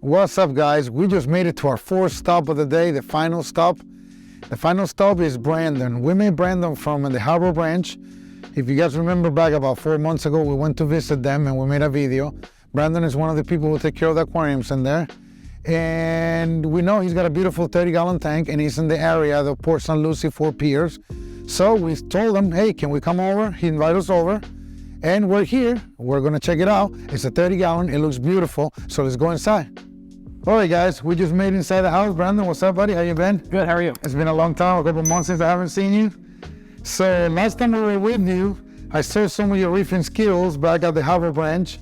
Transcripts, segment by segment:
What's up, guys? We just made it to our fourth stop of the day, the final stop. The final stop is Brandon. We made Brandon from the Harbor Branch. If you guys remember back about 4 months ago, we went to visit them and we made a video. Brandon is one of the people who take care of the aquariums in there. And we know he's got a beautiful 30-gallon tank and he's in the area, the Port St. Lucie, Fort Pierce. So we told him, hey, can we come over? He invited us over. And we're here. We're gonna check it out. It's a 30-gallon. It looks beautiful. So let's go inside. All right, guys, we just made inside the house. Brandon, what's up, buddy? How you been? Good, how are you? It's been a long time, a couple months since I haven't seen you. So last time we were with you, I saw some of your reefing skills back at the Harbor Branch,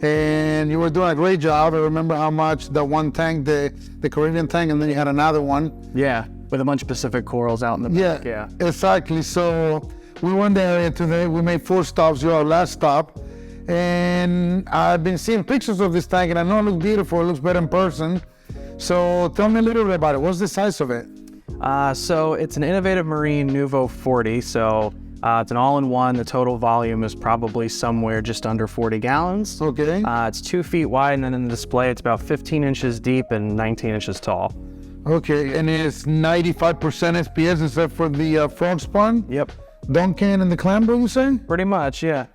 and you were doing a great job. I remember how much the one tank, the Caribbean tank, and then you had another one. Yeah, with a bunch of Pacific corals out in the back. Yeah, exactly. So we were in the area today. We made 4 stops. You're our last stop. And I've been seeing pictures of this tank, and I know it looks beautiful. It looks better in person. So tell me a little bit about it. What's the size of it? So it's an Innovative Marine Nuvo 40. So it's an all-in-one. The total volume is probably somewhere just under 40 gallons. Okay. It's 2 feet wide, and then in the display, it's about 15 inches deep and 19 inches tall. Okay, and it's 95% SPS except for the frog spawn? Yep. Duncan and the clamber, you say? Pretty much, yeah.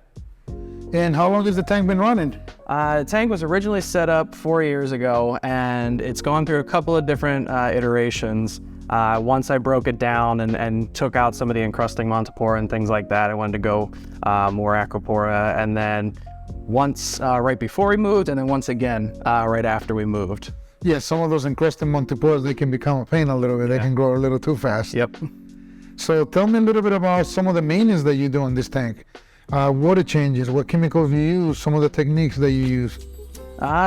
And how long has the tank been running? The tank was originally set up 4 years ago, and it's gone through a couple of different iterations. Once I broke it down and took out some of the encrusting Montipora and things like that, I wanted to go more acropora, and then once right before we moved, and then once again right after we moved. Yeah, some of those encrusting Montiporas, they can become a pain a little bit. They can grow a little too fast. Yep. So tell me a little bit about some of the maintenance that you do in this tank. Water changes, what chemicals you use, some of the techniques that you use.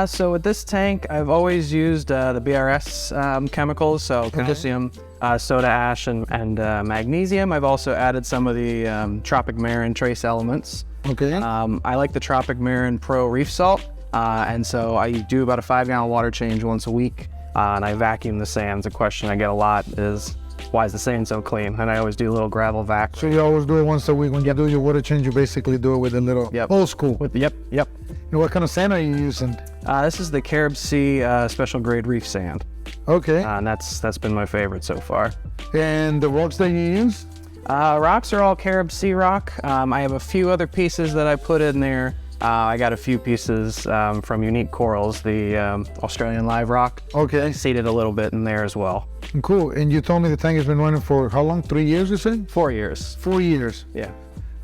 So with this tank, I've always used the BRS chemicals, so calcium, soda ash, and magnesium. I've also added some of the Tropic Marin trace elements. Okay. I like the Tropic Marin Pro Reef Salt, and so I do about a 5-gallon water change once a week, and I vacuum the sands. A question I get a lot is, why is the sand so clean? And I always do a little gravel vac. So you always do it once a week. When you do your water change, you basically do it with a little old school. Yep. And what kind of sand are you using? This is the Carib Sea special grade reef sand. Okay. And that's been my favorite so far. And the rocks that you use? Rocks are all Carib Sea rock. I have a few other pieces that I put in there. I got a few pieces from Unique Corals, the Australian live rock. Okay. Seeded a little bit in there as well. Cool. And you told me the tank has been running for how long? 3 years, you said? 4 years. 4 years. Yeah.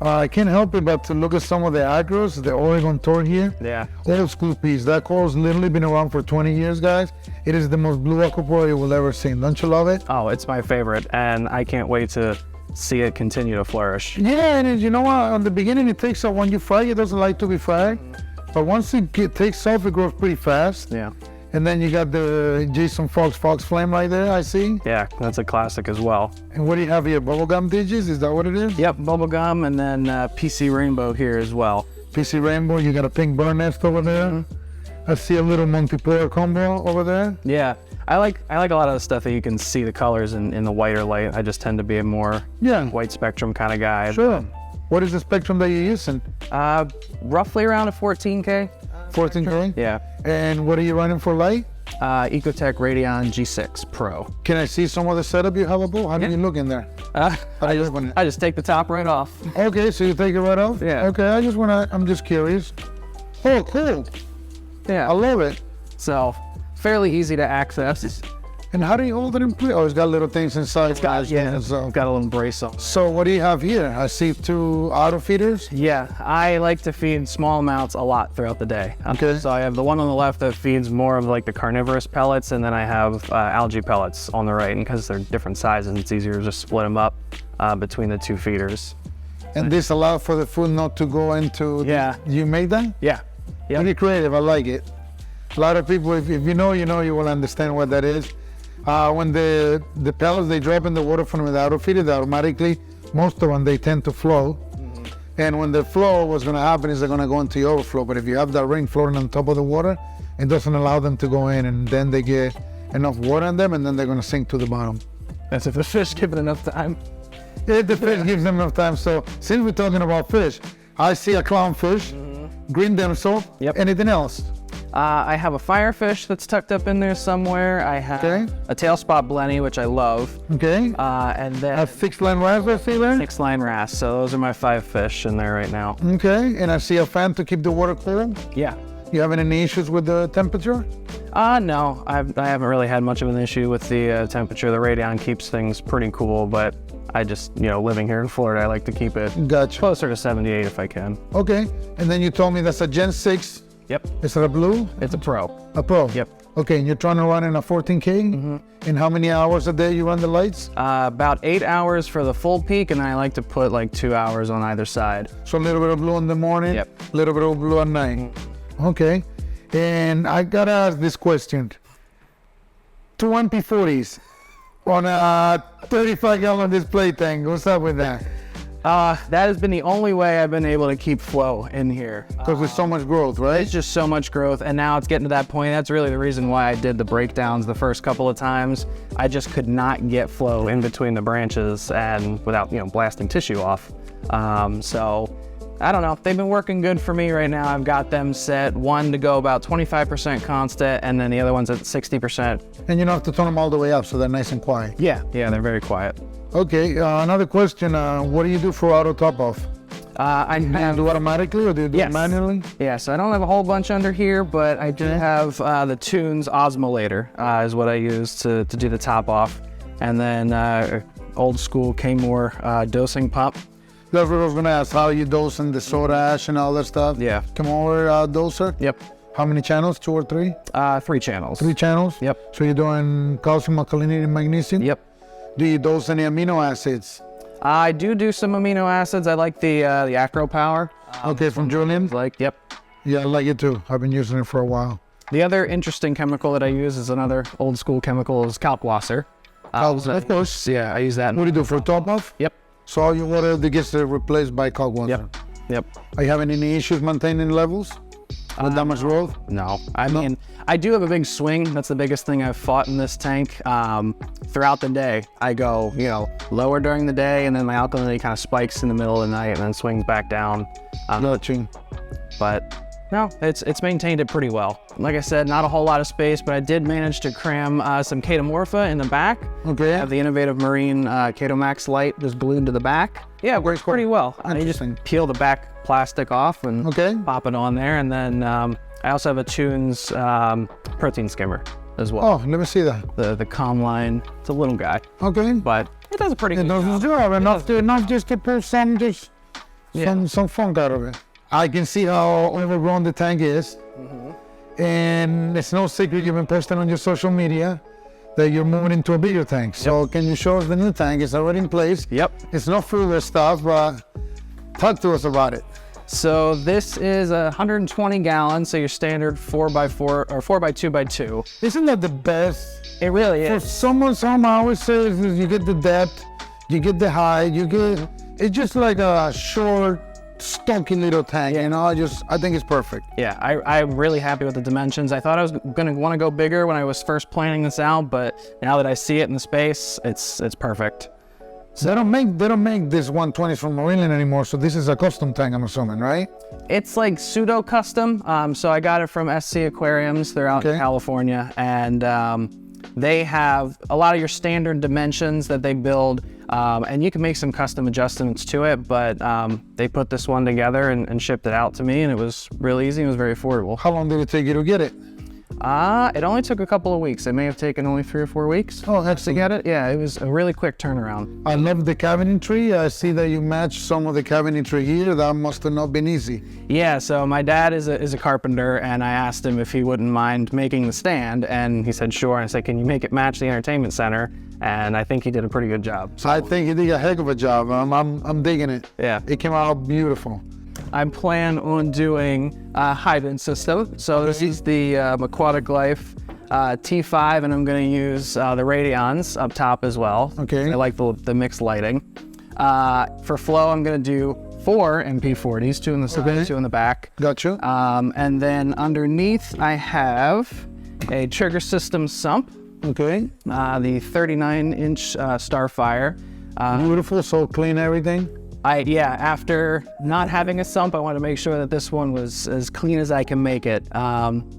I can't help it but to look at some of the acros, the Oregon Tour here. Yeah. Old school piece. That coral's literally been around for 20 years, guys. It is the most blue acropora you will ever see. Don't you love it? Oh, it's my favorite, and I can't wait to see it continue to flourish. Yeah, and you know what? On the beginning, it takes off. When you fry, it doesn't like to be fried. But once it takes off, it grows pretty fast. Yeah. And then you got the Jason Fox Flame right there, I see. Yeah, that's a classic as well. And what do you have here? Bubblegum digits? Is that what it is? Yep, bubblegum, and then PC Rainbow here as well. PC Rainbow, you got a pink burn nest over there. I see a little Montipora combo over there. Yeah, I like a lot of the stuff that you can see the colors in the whiter light. I just tend to be a more white spectrum kind of guy. Sure. What is the spectrum that you're using? Roughly around a 14K. 14K? Yeah. And what are you running for light? Ecotech Radeon G6 Pro. Can I see some of the setup you have above? How do you look in there? I just take the top right off. Okay, so you take it right off? Yeah. Okay, I'm just curious. Oh, cool. Yeah. I love it. So, fairly easy to access. And how do you hold it in place? Oh, it's got little things inside. It's got a little brace on. So what do you have here? I see 2 auto feeders. Yeah, I like to feed small amounts a lot throughout the day. Okay. So I have the one on the left that feeds more of like the carnivorous pellets, and then I have algae pellets on the right. And because they're different sizes, it's easier to just split them up between the 2 feeders. And this allows for the food not to go into... You made that? Yeah. Yep. Pretty creative, I like it. A lot of people, if you know, you will understand what that is. When the pellets, they drop in the water from the auto feeder, they automatically, most of them, they tend to flow. And when they flow, what's gonna happen is they're gonna go into the overflow. But if you have that ring floating on top of the water, it doesn't allow them to go in, and then they get enough water in them, and then they're gonna sink to the bottom. That's if the fish give it enough time. If the fish gives them enough time. So since we're talking about fish, I see a clownfish, green damsel, anything else? I have a firefish that's tucked up in there somewhere. I have a tail spot blenny, which I love. Okay. And then A 6-line wrasse I see there? 6-line wrasse. So those are my 5 fish in there right now. Okay, and I see a fan to keep the water cool. Yeah. You having any issues with the temperature? No, I haven't really had much of an issue with the temperature. The Radion keeps things pretty cool, but I just, living here in Florida, I like to keep it closer to 78 if I can. Okay, and then you told me that's a Gen 6. Yep. Is it a blue? It's a Pro. A Pro? Yep. Okay, and you're trying to run in a 14K? Mm-hmm. And how many hours a day you run the lights? About 8 hours for the full peak, and then I like to put like 2 hours on either side. So a little bit of blue in the morning, Yep. a little bit of blue at night. Mm-hmm. Okay, and I gotta ask this question. 2 MP40s on a 35-gallon display tank, what's up with that? That has been the only way I've been able to keep flow in here. Because there's so much growth, right? It's just so much growth, and now it's getting to that point. That's really the reason why I did the breakdowns the first couple of times. I just could not get flow in between the branches and without, blasting tissue off. So I don't know. They've been working good for me right now. I've got them set, one to go about 25% constant, and then the other one's at 60%. And you don't have to turn them all the way up, so they're nice and quiet. Yeah, they're very quiet. Okay, another question. What do you do for auto top-off? I Do you do automatically or do you do it manually? Yeah, so I don't have a whole bunch under here, but I do have the Tunes osmolator is what I use to do the top off. And then old school K-More dosing pump. That's what I was gonna ask, how you dosing the soda ash and all that stuff? Yeah. K-More doser? Yep. How many channels, 2 or 3? 3 channels. 3 channels? Yep. So you're doing calcium, alkalinity, and magnesium? Yep. Do you dose any amino acids? I do some amino acids. I like the acropora. Okay, from Julian? Yep. Yeah, I like it too. I've been using it for a while. The other interesting chemical that I use is another old school chemical is kalkwasser. Of course. Yeah, I use that. What do you do for top off? Yep. So all your water that gets replaced by cold water? Yep. Are you having any issues maintaining levels with that much growth? No. I mean, I do have a big swing. That's the biggest thing I've fought in this tank. Throughout the day, I go, lower during the day, and then my alkalinity kind of spikes in the middle of the night and then swings back down. But no, it's maintained it pretty well. Like I said, not a whole lot of space, but I did manage to cram some Chaetomorpha in the back. Okay. I have the Innovative Marine Chaetomax light just glued to the back. Yeah, it works pretty well. You just peel the back plastic off and pop it on there. And then I also have a Tunes protein skimmer as well. Oh, let me see that. The Comline. It's a little guy. Okay. But it does a pretty good job. It does a job, enough just to pull some funk out of it. I can see how overgrown the tank is. Mm-hmm. And it's no secret you've been posting on your social media that you're moving into a bigger tank. So can you show us the new tank? It's already in place. Yep. It's not full of stuff, but talk to us about it. So this is 120 gallons, so your standard 4x4 or 4x2x2. Isn't that the best? It really is. For someone always says you get the depth, you get the height, it's just like a short, stocky little tank, I think it's perfect. Yeah, I'm really happy with the dimensions. I thought I was gonna want to go bigger when I was first planning this out, but now that I see it in the space, it's perfect. So they don't make this 120s from Marineland anymore, so this is a custom tank, I'm assuming, right? It's like pseudo custom. So I got it from SC Aquariums. They're out in California, and they have a lot of your standard dimensions that they build, and you can make some custom adjustments to it, but they put this one together and shipped it out to me, and it was really easy. It was very affordable. How long did it take you to get it? It only took a couple of weeks. It may have taken only 3 or 4 weeks. Oh, that's to get it. Yeah, it was a really quick turnaround. I love the cabinetry. I see that you matched some of the cabinetry here. That must have not been easy. Yeah, so my dad is a carpenter, and I asked him if he wouldn't mind making the stand, and he said sure. And I said, can you make it match the entertainment center? And I think he did a pretty good job. So I think he did a heck of a job. I'm digging it. Yeah. It came out beautiful. I plan on doing a hydrant system. So this is the Aquatic Life T5, and I'm going to use the Radions up top as well. Okay. I like the mixed lighting. For flow, I'm going to do 4 MP40s, 2 in the side, 2 in the back. Gotcha. And then underneath, I have a trigger system sump. Okay. The 39-inch Starfire. Beautiful, so clean everything. Yeah, after not having a sump, I want to make sure that this one was as clean as I can make it.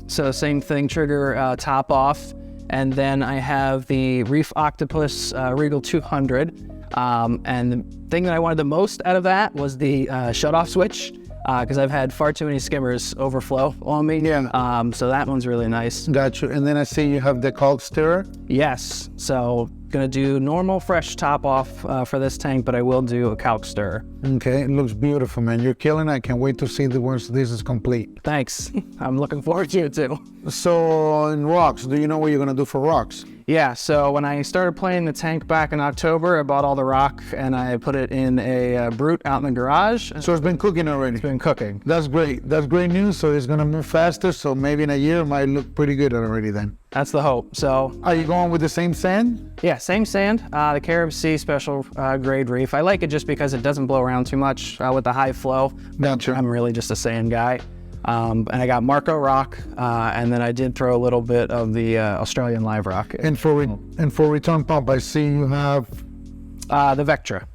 So same thing, trigger top off. And then I have the Reef Octopus Regal 200. And the thing that I wanted the most out of that was the shut-off switch, because I've had far too many skimmers overflow on me. Yeah. So that one's really nice. Got you. And then I see you have the caulk stirrer. Yes. So gonna do normal fresh top off for this tank, but I will do a calc stir. Okay, it looks beautiful, man. You're killing it. I can't wait to see the once this is complete. Thanks. I'm looking forward to it too. So in rocks, do you know what you're gonna do for rocks? Yeah, so when I started playing the tank back in October, I bought all the rock and I put it in a brute out in the garage. So it's been cooking already? It's been cooking. That's great. That's great news. So it's gonna move faster. So maybe in a year it might look pretty good already then. That's the hope. So, are you going with the same sand? Yeah, same sand, the Carib Sea special grade reef. I like it just because it doesn't blow around too much with the high flow. Gotcha. I'm really just a sand guy. And I got Marco rock, and then I did throw a little bit of the Australian live rock. And for return pump, I see you have the Vectra.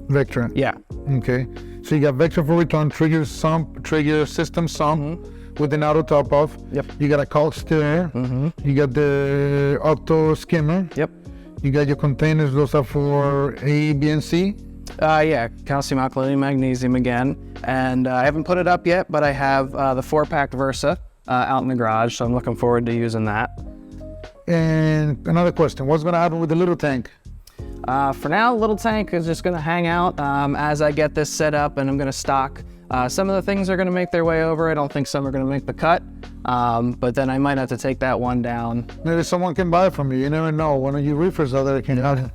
Vectra. Yeah. Okay. So you got Vectra for return, trigger system sump with an auto top off. Yep. You got a caulk stirrer. You got the octo skimmer. Yep. You got your containers. Those are for A, B, and C. Yeah, calcium alkalinity, magnesium again. And I haven't put it up yet, but I have the 4-pack Versa out in the garage, so I'm looking forward to using that. And another question, what's gonna happen with the little tank? For now, little tank is just gonna hang out as I get this set up, and I'm gonna stock. Some of the things are gonna make their way over. I don't think some are gonna make the cut, but then I might have to take that one down. Maybe someone can buy it from you, you never know. One of you reefers out there can help.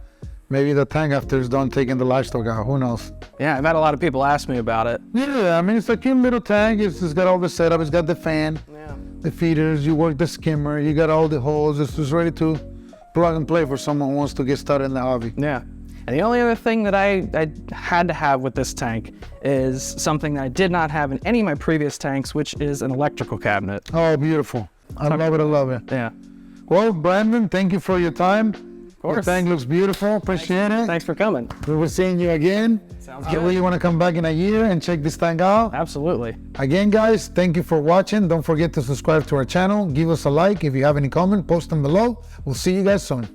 Maybe the tank after it's done taking the livestock out, who knows? Yeah, I've had a lot of people ask me about it. Yeah, I mean, it's a cute little tank. It's got all the setup. It's got the fan, the feeders, you work the skimmer, you got all the holes. It's just ready to plug and play for someone who wants to get started in the hobby. Yeah, and the only other thing that I had to have with this tank is something that I did not have in any of my previous tanks, which is an electrical cabinet. Oh, beautiful. I love it, I love it. Yeah. Well, Brandon, thank you for your time. Of course. The tank looks beautiful. Appreciate it. Thanks for coming. We will see you again. Sounds Can good. you want to come back in a year and check this tank out? Absolutely. Again, guys, thank you for watching. Don't forget to subscribe to our channel. Give us a like. If you have any comment, post them below. We'll see you guys soon.